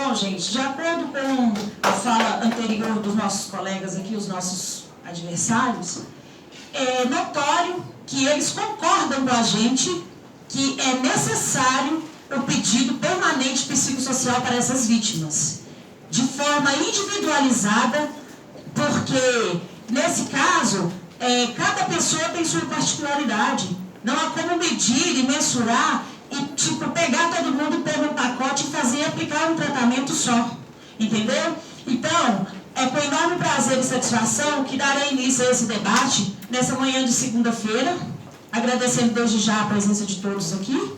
Bom, gente, de acordo com a fala anterior dos nossos colegas aqui, os nossos adversários, é notório que eles concordam com a gente que é necessário o pedido permanente psicossocial para essas vítimas, de forma individualizada, porque, nesse caso, cada pessoa tem sua particularidade. Não há como medir e mensurar e, pegar todo mundo e pôr no pacote e fazer e aplicar um tratamento só. Entendeu? Então, é com enorme prazer e satisfação que darei início a esse debate nessa manhã de segunda-feira, agradecendo desde já a presença de todos aqui.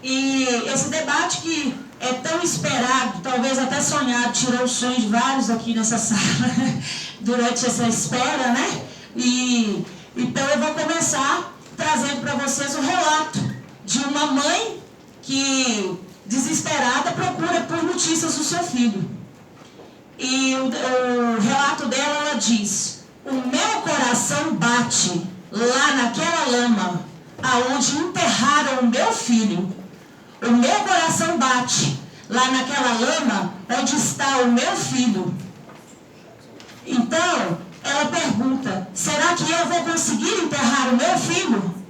E esse debate que é tão esperado, talvez até sonhado, tirou o sonho de vários aqui nessa sala durante essa espera, né? E então eu vou começar trazendo para vocês o relato de uma mãe que, desesperada, procura por notícias do seu filho. E o relato dela, ela diz: o meu coração bate lá naquela lama aonde enterraram o meu filho. O meu coração bate lá naquela lama onde está o meu filho. Então, ela pergunta: será que eu vou conseguir enterrar o meu filho?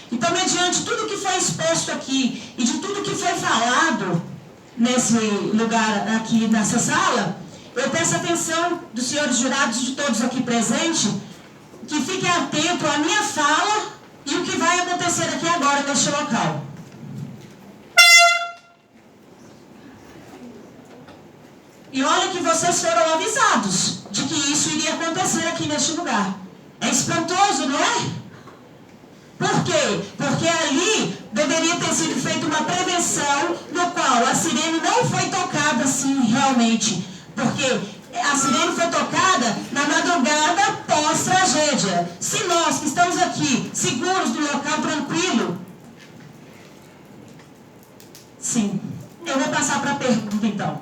Então, mediante tudo que foi exposto aqui e de tudo que foi falado nesse lugar aqui, nessa sala, eu peço a atenção dos senhores jurados, de todos aqui presentes, que fiquem atentos à minha fala e o que vai acontecer aqui agora neste local. E olha que vocês foram avisados de que isso iria acontecer aqui neste lugar. É espantoso, não é? Por quê? Porque ali deveria ter sido feita uma prevenção no qual a sirene não foi tocada assim realmente. Porque a sirene foi tocada na madrugada pós-tragédia. Se nós que estamos aqui seguros do local, tranquilo. Sim. Eu vou passar para a pergunta então.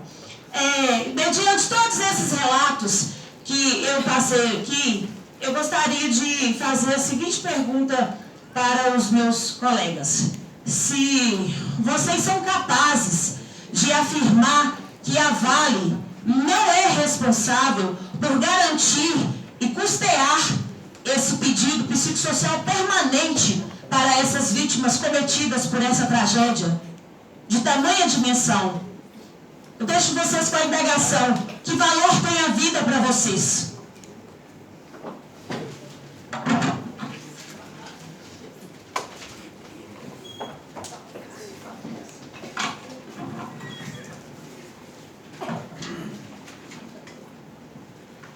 Mediante todos esses relatos que eu passei aqui, eu gostaria de fazer a seguinte pergunta para os meus colegas: se vocês são capazes de afirmar que a Vale não é responsável por garantir e custear esse pedido psicossocial permanente para essas vítimas cometidas por essa tragédia de tamanha dimensão. Eu deixo vocês com a indagação: que valor tem a vida para vocês?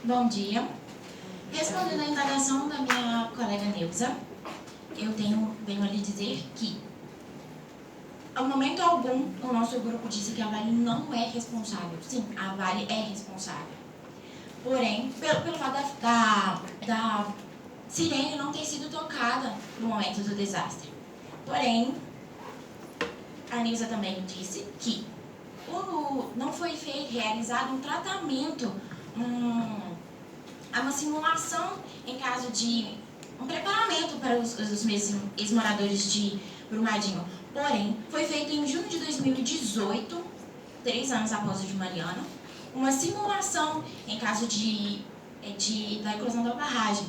Bom dia. Respondendo à indagação da minha colega Neuza, eu venho a lhe dizer que, ao momento algum, o nosso grupo disse que a Vale não é responsável. Sim, a Vale é responsável. Porém, pelo fato da sirene não ter sido tocada no momento do desastre. Porém, a Neuza também disse que não foi realizado um tratamento, uma simulação em caso de um preparamento para os meus ex-moradores de Brumadinho. Porém, foi feito em junho de 2018, 3 anos após o de Mariana, uma simulação em caso da eclosão da barragem.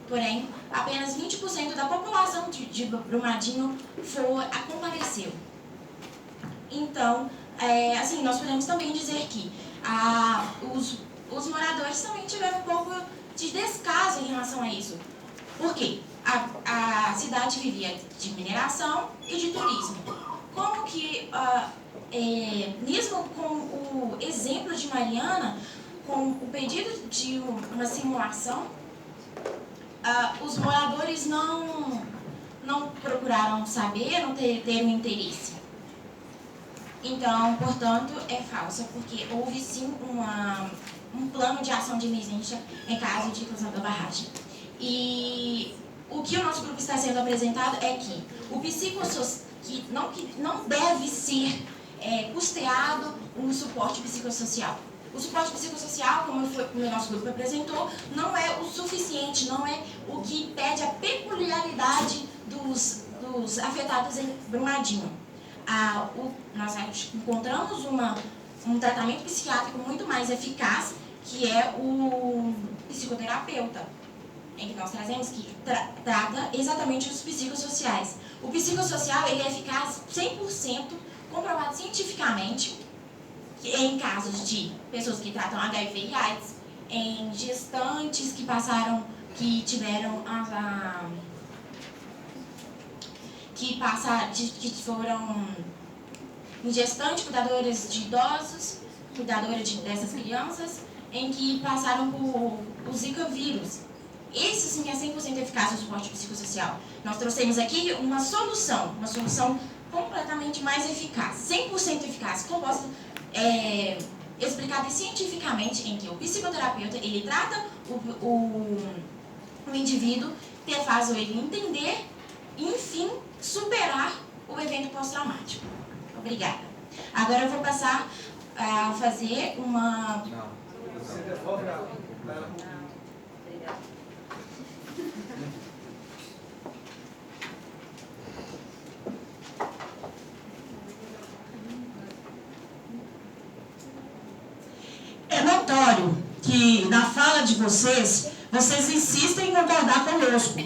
Porém, apenas 20% da população de Brumadinho compareceu. Então, assim, nós podemos também dizer que os moradores também tiveram um pouco de descaso em relação a isso. Por quê? A cidade vivia de mineração e de turismo. Como que, mesmo com o exemplo de Mariana, com o pedido de uma simulação, os moradores não procuraram saber, não teram interesse. Então, portanto, é falsa, porque houve sim um plano de ação de emergência em caso de eclosão da barragem. E o que o nosso grupo está sendo apresentado é que o psicossocial, que não deve ser custeado um suporte psicossocial. O suporte psicossocial, como o nosso grupo apresentou, não é o suficiente, não é o que pede a peculiaridade dos afetados em Brumadinho. nós encontramos um tratamento psiquiátrico muito mais eficaz, que é o psicoterapeuta, em que nós trazemos, que trata exatamente os psicossociais. O psicossocial ele é eficaz 100%, comprovado cientificamente, em casos de pessoas que tratam HIV e AIDS, em gestantes que tiveram que foram em gestantes, cuidadoras de idosos, cuidadoras dessas crianças, em que passaram por o Zika vírus. Esse sim é 100% eficaz no suporte psicossocial. Nós trouxemos aqui uma solução completamente mais eficaz, 100% eficaz, composta, explicada cientificamente, em que o psicoterapeuta ele trata o indivíduo, faz ele entender e, enfim, superar o evento pós-traumático. Obrigada. Agora eu vou passar a fazer uma... Você devolve a... É notório que na fala de vocês insistem em concordar conosco.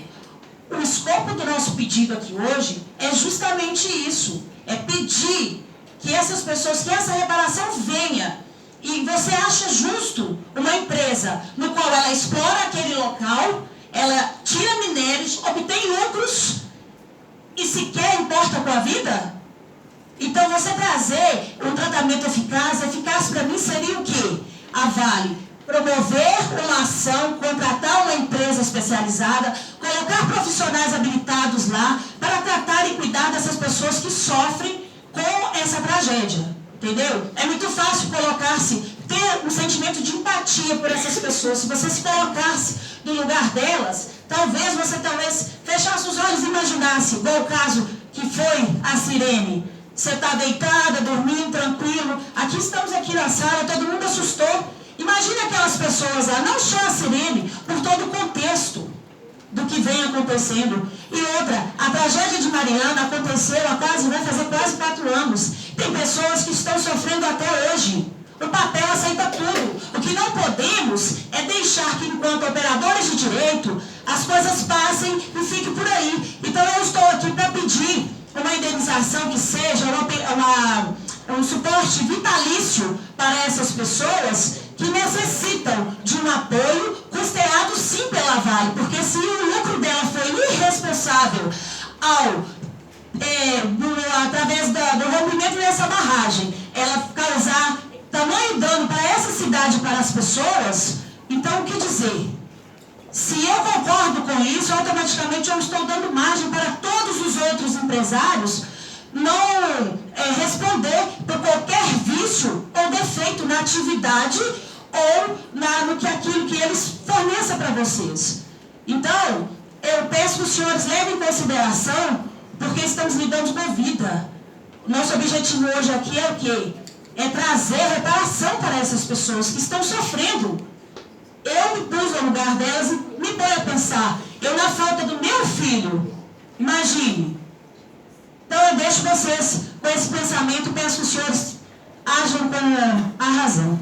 O escopo do nosso pedido aqui hoje é justamente isso, é pedir que essas pessoas, que essa reparação venha. E você acha justo uma empresa no qual ela explora aquele local, ela tira minérios, obtém lucros e sequer importa com a vida? Então você trazer um tratamento eficaz para mim seria o quê? A Vale promover uma ação, contratar uma empresa especializada, colocar profissionais habilitados lá para tratar e cuidar dessas pessoas que sofrem com essa tragédia, entendeu? É muito fácil ter um sentimento de empatia por essas pessoas. Se você se colocasse no lugar delas, talvez fechasse os olhos e imaginasse, igual o caso que foi a Sirene. Você está deitada, dormindo, tranquilo. Estamos aqui na sala, todo mundo assustou. Imagina aquelas pessoas lá, não só a Sirene, por todo o contexto do que vem acontecendo. E outra, a tragédia de Mariana aconteceu vai fazer quase 4 anos. Tem pessoas que estão sofrendo até hoje. O papel aceita tudo. O que não podemos é deixar que, enquanto operadores de direito, as coisas passem e fiquem por aí. Então eu estou aqui para pedir uma indenização que seja um suporte vitalício para essas pessoas que necessitam de um apoio custeado sim pela Vale, porque se o lucro dela foi irresponsável através do rompimento dessa barragem, ela causar tamanho dano para essa cidade e para as pessoas, então o que dizer? Se eu concordo com isso, automaticamente eu estou dando margem para todos os outros empresários não responder por qualquer vício ou defeito na atividade ou aquilo que eles forneçam para vocês. Então, eu peço que os senhores levem em consideração, porque estamos lidando com vida. Nosso objetivo hoje aqui é o quê? É trazer reparação para essas pessoas que estão sofrendo. Eu me pus no lugar delas e me ponho a pensar, eu na falta do meu filho, imagine. Então eu deixo vocês com esse pensamento e peço que os senhores ajam com a razão.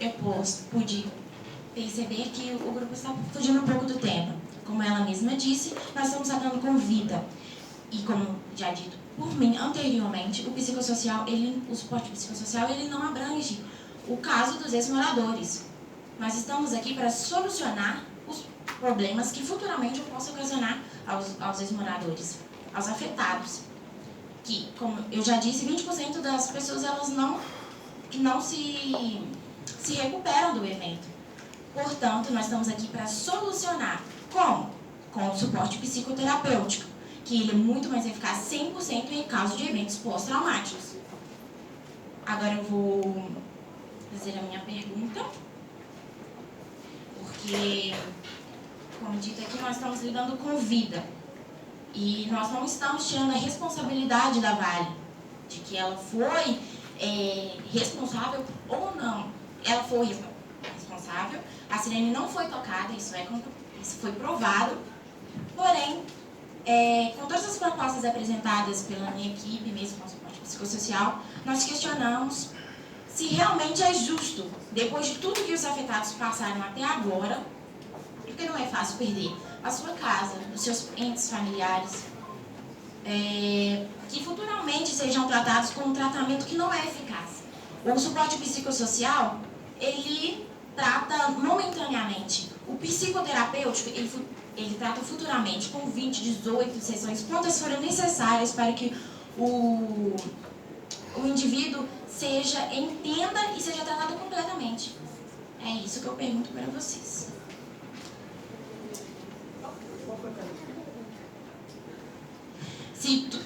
Eu pude perceber que o grupo está fugindo um pouco do tema. Como ela mesma disse, nós estamos tratando com vida. E como já dito por mim anteriormente, o suporte psicossocial ele não abrange o caso dos ex-moradores. Nós estamos aqui para solucionar os problemas que futuramente eu possa ocasionar aos ex-moradores, aos afetados. Que, como eu já disse, 20% das pessoas elas não se recuperam do evento. Portanto, nós estamos aqui para solucionar. Como? Com o suporte psicoterapêutico, que ele é muito mais eficaz 100% em caso de eventos pós-traumáticos. Agora eu vou fazer a minha pergunta, porque, como dito aqui, nós estamos lidando com vida. E nós não estamos tirando a responsabilidade da Vale de que ela foi responsável ou não. Ela foi responsável, a sirene não foi tocada, isso foi provado, porém, com todas as propostas apresentadas pela minha equipe, mesmo com o suporte psicossocial, nós questionamos se realmente é justo, depois de tudo que os afetados passaram até agora, porque não é fácil perder a sua casa, os seus entes familiares, que futuramente sejam tratados com um tratamento que não é eficaz. O suporte psicossocial, ele trata momentaneamente. O psicoterapêutico, ele trata futuramente com 20, 18 sessões, quantas forem necessárias para que o indivíduo entenda e seja tratado completamente. É isso que eu pergunto para vocês.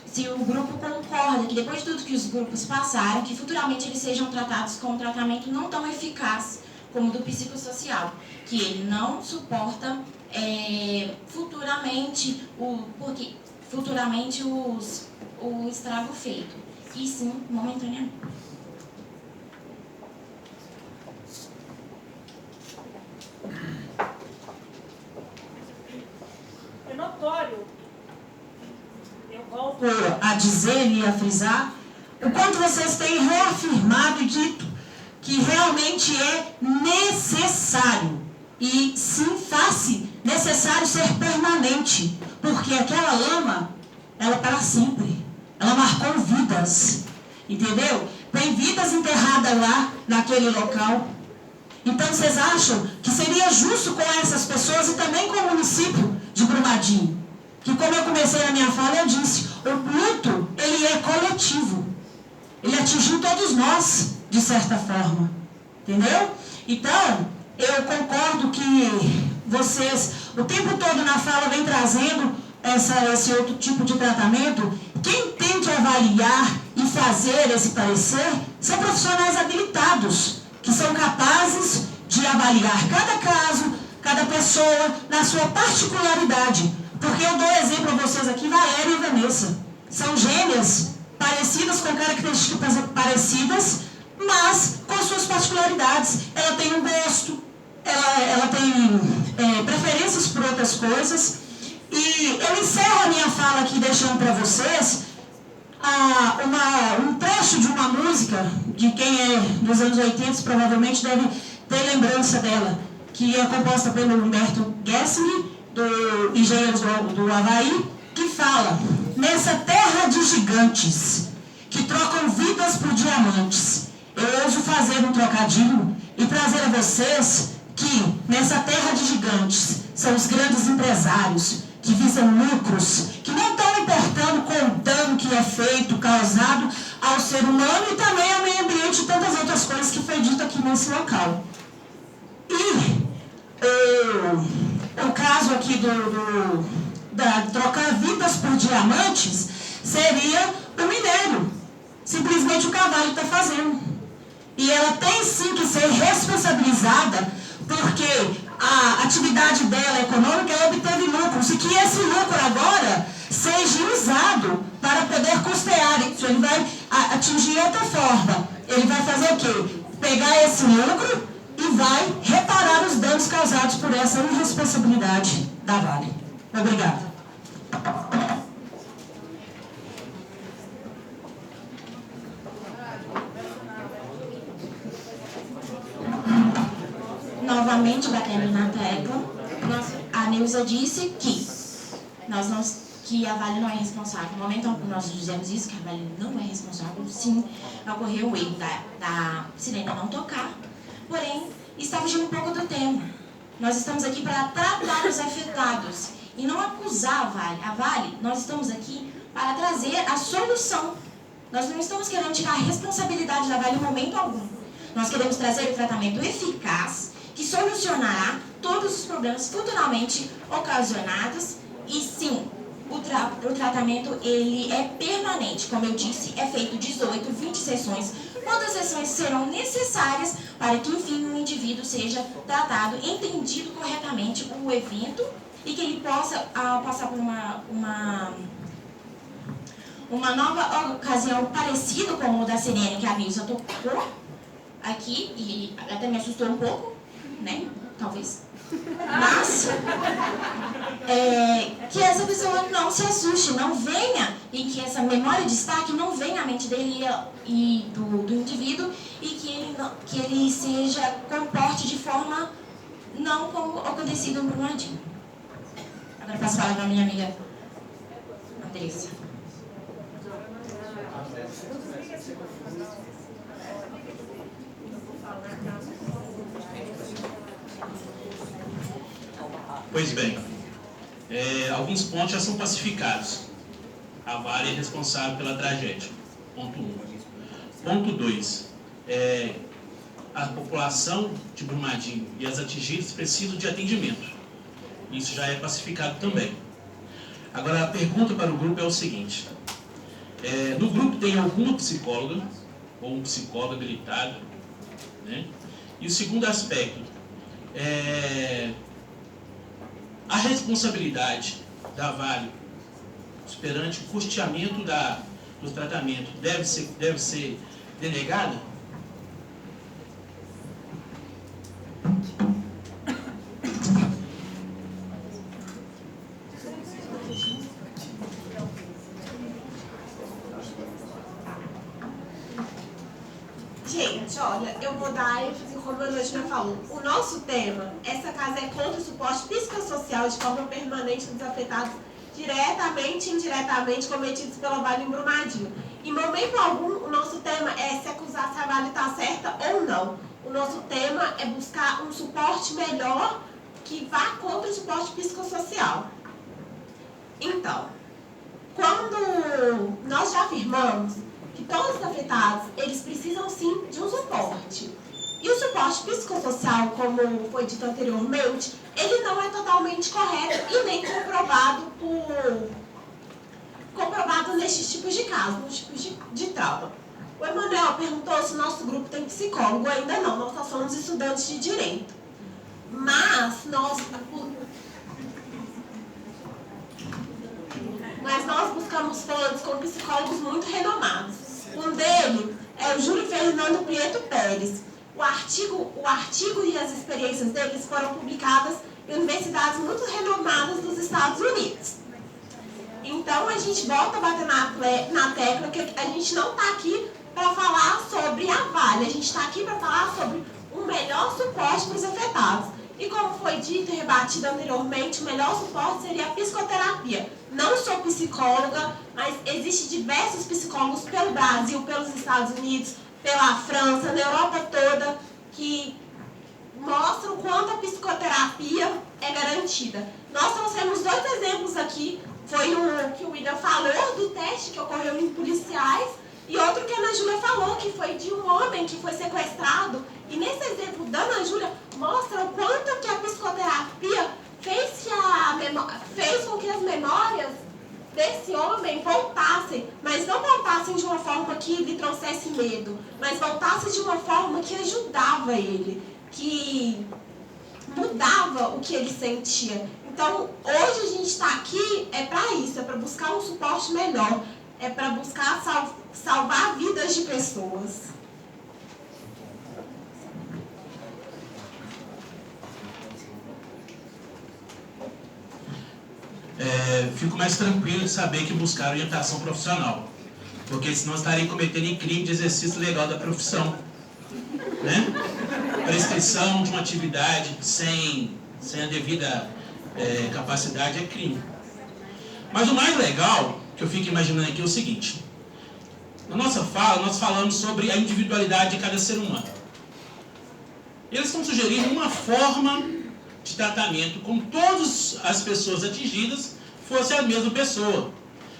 Se o grupo concorda que depois de tudo que os grupos passaram, que futuramente eles sejam tratados com um tratamento não tão eficaz como o do psicossocial, que ele não suporta futuramente o estrago feito, e sim momentaneamente. É notório, eu volto A dizer e a frisar, o quanto vocês têm reafirmado e dito que realmente é necessário, e sim, faz-se necessário ser permanente, porque aquela lama, ela para sempre, ela marcou vidas, entendeu? Tem vidas enterradas lá, naquele local. Então, vocês acham que seria justo com essas pessoas e também com o município de Brumadinho? Que, como eu comecei a minha fala, eu disse, o luto, ele é coletivo. Ele atingiu todos nós, de certa forma. Entendeu? Então, eu concordo que vocês, o tempo todo na fala, vem trazendo esse outro tipo de tratamento. Quem tem que avaliar e fazer esse parecer são profissionais habilitados, que são capazes de avaliar cada caso, cada pessoa, na sua particularidade. Porque eu dou exemplo a vocês aqui, Valéria e Vanessa. São gêmeas, parecidas, com características parecidas, mas com suas particularidades. Ela tem um gosto, ela tem preferências por outras coisas. E eu encerro a minha fala aqui deixando para vocês um trecho de uma música, de quem é dos anos 80 provavelmente deve ter lembrança dela, que é composta pelo Humberto Gessing, do Engenheiros do Havaí, que fala: nessa terra de gigantes que trocam vidas por diamantes, eu ouso fazer um trocadilho e trazer a vocês que nessa terra de gigantes são os grandes empresários que visam lucros, que não estão importando com o dano que é feito, causado ao ser humano e também ao meio ambiente e tantas outras coisas que foi dito aqui nesse local. E o caso aqui da trocar vidas por diamantes seria o minério. Simplesmente o Carvalho está fazendo. E ela tem sim que ser responsabilizada, porque a atividade dela econômica, ela obteve lucros, e que esse lucro agora seja usado para poder custear isso. Ele vai atingir outra forma. Ele vai fazer o quê? Pegar esse lucro e vai reparar os danos causados por essa irresponsabilidade da Vale. Obrigada. Novamente batendo na tecla, a Nilza disse que a Vale não é responsável. No momento em que nós dizemos isso, que a Vale não é responsável, sim, ocorreu o erro da sirene não tocar, porém, está fugindo um pouco do tema. Nós estamos aqui para tratar os afetados e não acusar a Vale. A Vale, nós estamos aqui para trazer a solução. Nós não estamos querendo tirar a responsabilidade da Vale em momento algum. Nós queremos trazer o tratamento eficaz que solucionará todos os problemas futuramente ocasionados. E sim, o tratamento ele é permanente. Como eu disse, é feito 18, 20 sessões. Quantas sessões serão necessárias para que, enfim, o indivíduo seja tratado, entendido corretamente o evento e que ele possa passar por uma nova ocasião parecida com o da sirene que a Nilza tocou aqui, e até me assustou um pouco, né? Talvez. Mas que essa pessoa não se assuste, não venha, e que essa memória de destaque não venha à mente dele e do indivíduo, e que ele seja comporte de forma não como acontecido no Brumadinho. Agora passo a palavra à minha amiga Andressa. Pois bem, alguns pontos já são pacificados. A Vale é responsável pela tragédia. Ponto 1. Ponto 2. A população de Brumadinho e as atingidas precisam de atendimento. Isso já é pacificado também. Agora, a pergunta para o grupo é o seguinte. No grupo tem alguma psicóloga ou um psicólogo habilitado, né? E o segundo aspecto, a responsabilidade da Vale perante o custeamento do tratamento deve ser denegada? Gente, olha, eu vou dar ênfase, como a Ana já falou. O nosso tema, essa casa é contra o suporte psicossocial de forma permanente dos afetados diretamente e indiretamente cometidos pela Vale em Brumadinho. Em momento algum, o nosso tema é se acusar se a Vale está certa ou não. O nosso tema é buscar um suporte melhor que vá contra o suporte psicossocial. Então, quando nós já afirmamos que todos os afetados, eles precisam sim de um suporte. E o suporte psicossocial, como foi dito anteriormente, ele não é totalmente correto e nem comprovado nesses tipos de casos, nos tipos de trauma. O Emanuel perguntou se o nosso grupo tem psicólogo. Ainda não, nós só somos estudantes de direito. Mas nós buscamos fontes com psicólogos muito renomados. Um deles é o Júlio Fernando Prieto Pérez. O artigo e as experiências deles foram publicadas em universidades muito renomadas dos Estados Unidos. Então, a gente volta a bater na tecla que a gente não está aqui para falar sobre a Vale, a gente está aqui para falar sobre um melhor suporte para os afetados. E como foi dito e rebatido anteriormente, o melhor suporte seria a psicoterapia. Não sou psicóloga, mas existem diversos psicólogos pelo Brasil, pelos Estados Unidos, pela França, na Europa toda, que mostram o quanto a psicoterapia é garantida. Nós trouxemos 2 exemplos aqui. Foi um que o William falou do teste que ocorreu em policiais e outro que a Ana Júlia falou, que foi de um homem que foi sequestrado. E nesse exemplo da Ana Júlia, mostra o quanto que a psicoterapia fez com que as memórias desse homem voltassem, mas não voltassem de uma forma que lhe trouxesse medo, mas voltassem de uma forma que ajudava ele, que mudava o que ele sentia. Então, hoje a gente está aqui para isso, é para buscar um suporte melhor, é para buscar salvar vidas de pessoas. Fico mais tranquilo de saber que buscaram orientação profissional, porque senão estaria cometendo crime de exercício legal da profissão, né? Prescrição de uma atividade sem a devida capacidade é crime. Mas o mais legal que eu fico imaginando aqui é o seguinte: na nossa fala, nós falamos sobre a individualidade de cada ser humano. Eles estão sugerindo uma forma de tratamento como todas as pessoas atingidas fossem a mesma pessoa.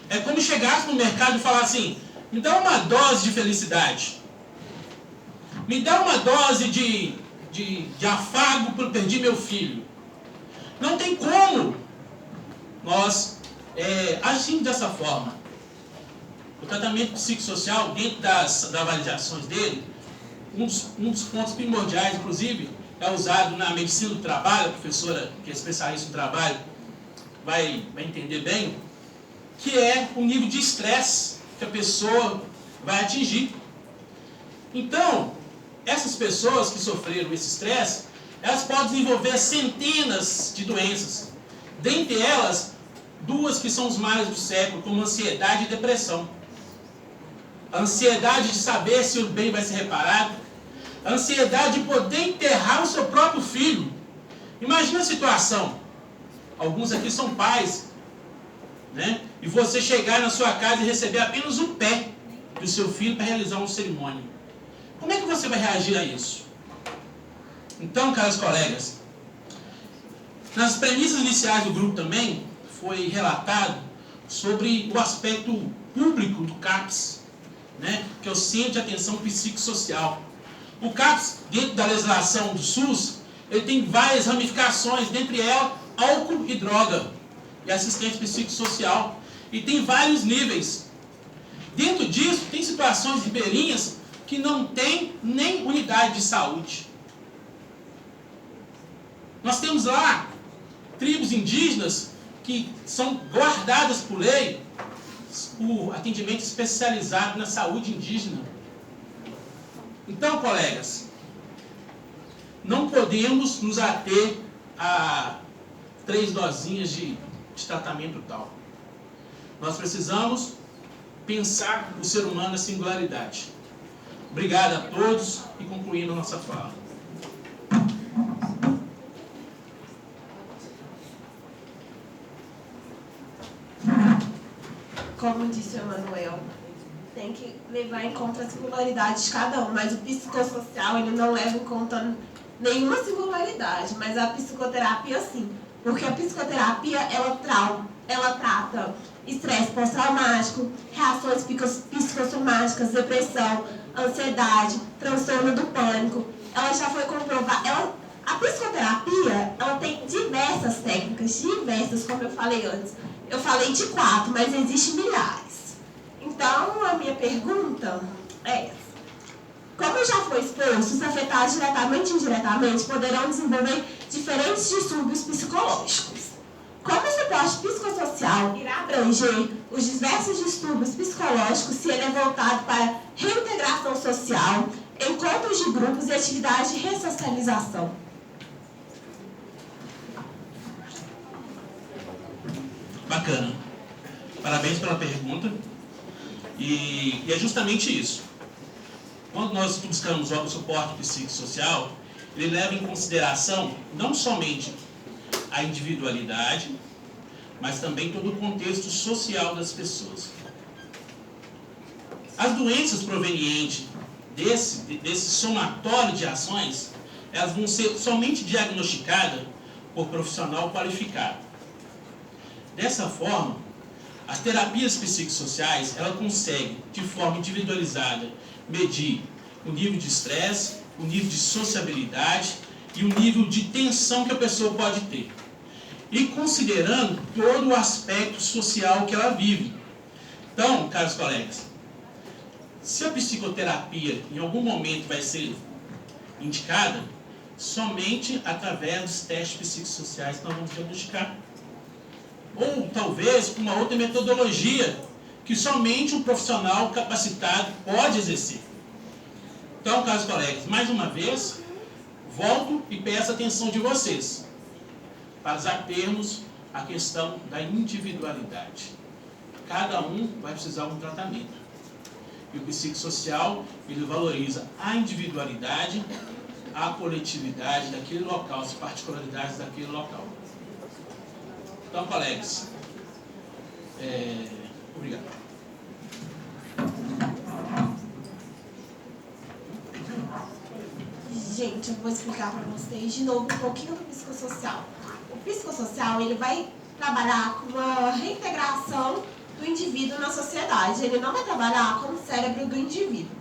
É como chegasse no mercado e falar assim: me dá uma dose de felicidade, me dá uma dose de afago porque perdi meu filho. Não tem como nós agirmos dessa forma. O tratamento psicossocial, dentro das avaliações dele, um dos pontos primordiais, inclusive, é usado na medicina do trabalho. A professora, que é especialista no trabalho, vai entender bem, que é o nível de estresse que a pessoa vai atingir. Então, essas pessoas que sofreram esse estresse, elas podem desenvolver centenas de doenças. Dentre elas, 2 que são os males do século, como ansiedade e depressão. A ansiedade de saber se o bem vai ser reparado. A ansiedade de poder enterrar o seu próprio filho. Imagina a situação. Alguns aqui são pais, né? E você chegar na sua casa e receber apenas o pé do seu filho para realizar uma cerimônia. Como é que você vai reagir a isso? Então, caros colegas, nas premissas iniciais do grupo também foi relatado sobre o aspecto público do CAPS, né? Que é o Centro de Atenção Psicossocial. O CAPS, dentro da legislação do SUS, ele tem várias ramificações, dentre elas álcool e droga, e assistente psicossocial, e tem vários níveis. Dentro disso, tem situações ribeirinhas que não tem nem unidade de saúde. Nós temos lá tribos indígenas que são guardadas por lei o atendimento especializado na saúde indígena. Então, colegas, não podemos nos ater a 3 dosinhas de tratamento tal. Nós precisamos pensar o ser humano na singularidade. Obrigado a todos e concluindo a nossa fala. Como disse o Emanuel, tem que levar em conta a singularidade de cada um, mas o psicossocial ele não leva em conta nenhuma singularidade, mas a psicoterapia sim, porque a psicoterapia ela trata estresse pós-traumático, reações psicossomáticas, depressão, ansiedade, transtorno do pânico. Ela já foi comprovada. A psicoterapia ela tem diversas técnicas, como eu falei antes. Eu falei de 4, mas existem milhares. Então, a minha pergunta é essa. Como já foi exposto, os afetados diretamente e indiretamente poderão desenvolver diferentes distúrbios psicológicos. Como o suporte psicossocial irá abranger os diversos distúrbios psicológicos se ele é voltado para reintegração social, encontros de grupos e atividades de ressocialização? Bacana. Parabéns pela pergunta. E é justamente isso. Quando nós buscamos o suporte psicossocial, ele leva em consideração não somente a individualidade, mas também todo o contexto social das pessoas. As doenças provenientes desse somatório de ações, elas vão ser somente diagnosticadas por profissional qualificado. Dessa forma, as terapias psicossociais, ela consegue, de forma individualizada, medir o nível de estresse, o nível de sociabilidade e o nível de tensão que a pessoa pode ter. E considerando todo o aspecto social que ela vive. Então, caros colegas, se a psicoterapia em algum momento vai ser indicada, somente através dos testes psicossociais que nós vamos diagnosticar. Ou talvez com uma outra metodologia que somente um profissional capacitado pode exercer. Então, caros colegas, mais uma vez, volto e peço a atenção de vocês para atermos a questão da individualidade. Cada um vai precisar de um tratamento. E o psicossocial, ele valoriza a individualidade, a coletividade daquele local, as particularidades daquele local. Então, colegas, obrigado. Gente, eu vou explicar para vocês de novo um pouquinho do psicossocial. O psicossocial, ele vai trabalhar com uma reintegração do indivíduo na sociedade. Ele não vai trabalhar com o cérebro do indivíduo.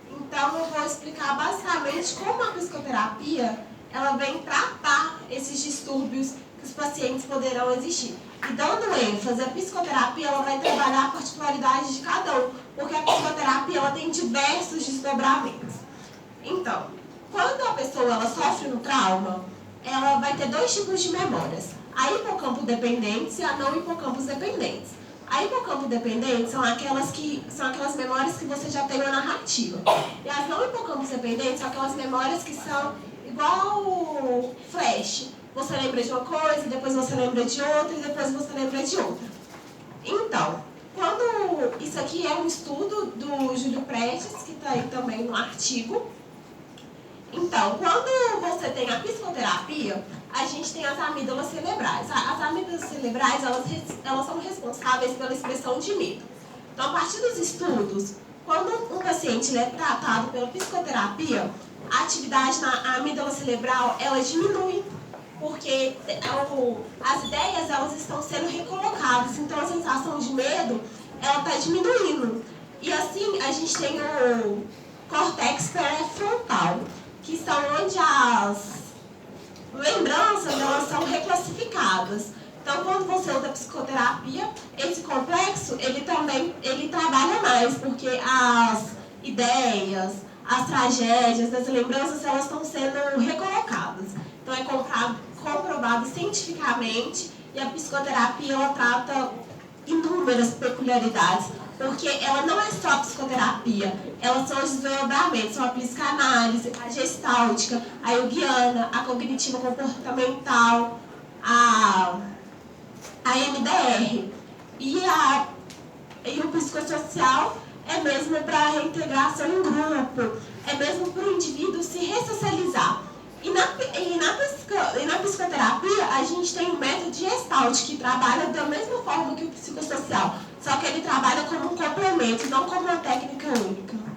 Então, eu vou explicar basicamente como a psicoterapia, ela vem tratar esses distúrbios que os pacientes poderão existir. E dando ênfase, a psicoterapia ela vai trabalhar a particularidade de cada um, porque a psicoterapia ela tem diversos desdobramentos. Então, quando a pessoa ela sofre um trauma, ela vai ter 2 tipos de memórias. A hipocampo dependentes e a não hipocampo dependentes. A hipocampo dependente são aquelas memórias que você já tem uma narrativa. E as não hipocampos dependentes são aquelas memórias que são igual flash. Você lembra de uma coisa, depois você lembra de outra, e depois você lembra de outra. Então, isso aqui é um estudo do Júlio Prestes, que está aí também no artigo. Então, quando você tem a psicoterapia, a gente tem as amígdalas cerebrais. As amígdalas cerebrais, elas são responsáveis pela expressão de medo. Então, a partir dos estudos, quando um paciente é tratado pela psicoterapia, a atividade na amígdala cerebral, ela diminui, porque as ideias, elas estão sendo recolocadas. Então, a sensação de medo, ela está diminuindo. E assim, a gente tem o córtex pré-frontal, que são onde as lembranças, elas são reclassificadas. Então, quando você usa psicoterapia, esse complexo, ele trabalha mais, porque as ideias, as tragédias, as lembranças, elas estão sendo recolocadas. Então, é comprovado cientificamente, e a psicoterapia, ela trata inúmeras peculiaridades, porque ela não é só a psicoterapia, elas são os desdobramentos, são a psicanálise, a gestáltica, a junguiana, a cognitiva comportamental, a MDR. E o psicossocial é mesmo para a reintegração em grupo, é mesmo para o indivíduo se ressocializar. E na psicoterapia, a gente tem o método de Gestalt, que trabalha da mesma forma que o psicossocial, só que ele trabalha como um complemento, não como uma técnica única.